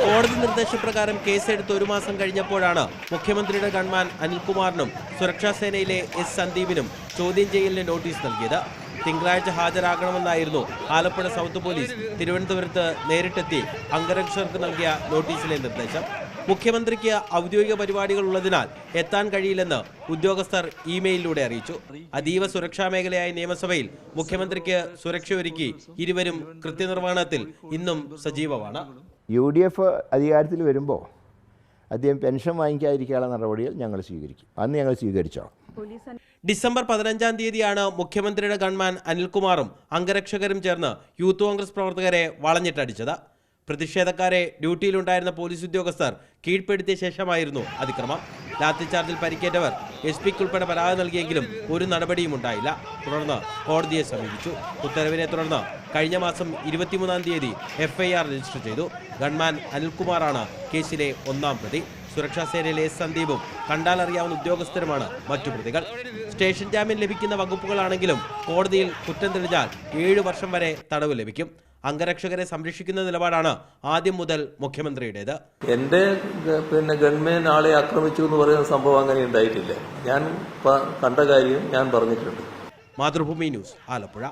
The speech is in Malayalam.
കോടതി നിർദ്ദേശപ്രകാരം കേസെടുത്ത് 1 മാസം കഴിഞ്ഞപ്പോഴാണ് മുഖ്യമന്ത്രിയുടെ ഗൺമാൻ അനിൽകുമാറിനും സുരക്ഷാ സേനയിലെ എസ് സന്ദീപിനും ചോദ്യം ചെയ്യലിന് നോട്ടീസ് നൽകിയത്. തിങ്കളാഴ്ച ഹാജരാകണമെന്നായിരുന്നു ആലപ്പുഴ സൗത്ത് പോലീസ് തിരുവനന്തപുരത്ത് നേരിട്ടെത്തി അംഗരക്ഷകർക്ക് നൽകിയ നോട്ടീസിലെ നിർദ്ദേശം. മുഖ്യമന്ത്രിക്ക് ഔദ്യോഗിക പരിപാടികൾ ഉള്ളതിനാൽ എത്താൻ കഴിയില്ലെന്ന് ഉദ്യോഗസ്ഥർ ഇമെയിലിലൂടെ അറിയിച്ചു. അതീവ സുരക്ഷാ മേഖലയായ നിയമസഭയിൽ മുഖ്യമന്ത്രിക്ക് സുരക്ഷയൊരുക്കി ഇരുവരും കൃത്യനിർവഹണത്തിൽ ഇന്നും സജീവമാണ്. UDF അധികാരത്തിൽ വരുമ്പോൾ അദ്ദേഹം പെൻഷൻ വാങ്ങിക്കാതിരിക്കാനുള്ള നടപടികൾ ഞങ്ങൾ സ്വീകരിക്കും. അന്ന് ഞങ്ങൾ സ്വീകരിച്ചോ. ഡിസംബർ 15-ാം തീയതിയാണ് മുഖ്യമന്ത്രിയുടെ ഗൺമാൻ അനിൽകുമാറും അംഗരക്ഷകരും ചേർന്ന് യൂത്ത് കോൺഗ്രസ് പ്രവർത്തകരെ വളഞ്ഞിട്ടടിച്ചത്. പ്രതിഷേധക്കാരെ ഡ്യൂട്ടിയിലുണ്ടായിരുന്ന പോലീസ് ഉദ്യോഗസ്ഥർ കീഴ്പ്പെടുത്തിയ ശേഷമായിരുന്നു അതിക്രമം. ലാത്തിച്ചാർജിൽ പരിക്കേറ്റവർ SP-ക്ക് ഉൾപ്പെടെ പരാതി നൽകിയെങ്കിലും ഒരു നടപടിയും ഉണ്ടായില്ല. തുടർന്ന് കോടതിയെ സമീപിച്ചു. ഉത്തരവിനെ തുടർന്ന് കഴിഞ്ഞ മാസം 23-ാം തീയതി FIR രജിസ്റ്റർ ചെയ്തു. ഗൺമാൻ അനിൽകുമാറാണ് കേസിലെ 1-ാം പ്രതി. സുരക്ഷാ സേനയിലെ എസ് സന്ദീപും കണ്ടാലറിയാവുന്ന ഉദ്യോഗസ്ഥരുമാണ് മറ്റു പ്രതികൾ. സ്റ്റേഷൻ ജാമ്യം ലഭിക്കുന്ന വകുപ്പുകളാണെങ്കിലും കോടതിയിൽ കുറ്റം തെളിഞ്ഞാൽ 7 വർഷം വരെ തടവ് ലഭിക്കും. അംഗരക്ഷകരെ സംരക്ഷിക്കുന്ന നിലപാടാണ് ആദ്യം മുതൽ മുഖ്യമന്ത്രിയുടേത്. എന്റെ ഗവൺമെന്റ് ആളെ ആക്രമിച്ചു എന്ന് പറയുന്ന സംഭവം അങ്ങനെ ഉണ്ടായിട്ടില്ല. ഞാൻ കണ്ട കാര്യം ഞാൻ പറഞ്ഞിട്ടുണ്ട്. മാതൃഭൂമി ന്യൂസ്, ആലപ്പുഴ.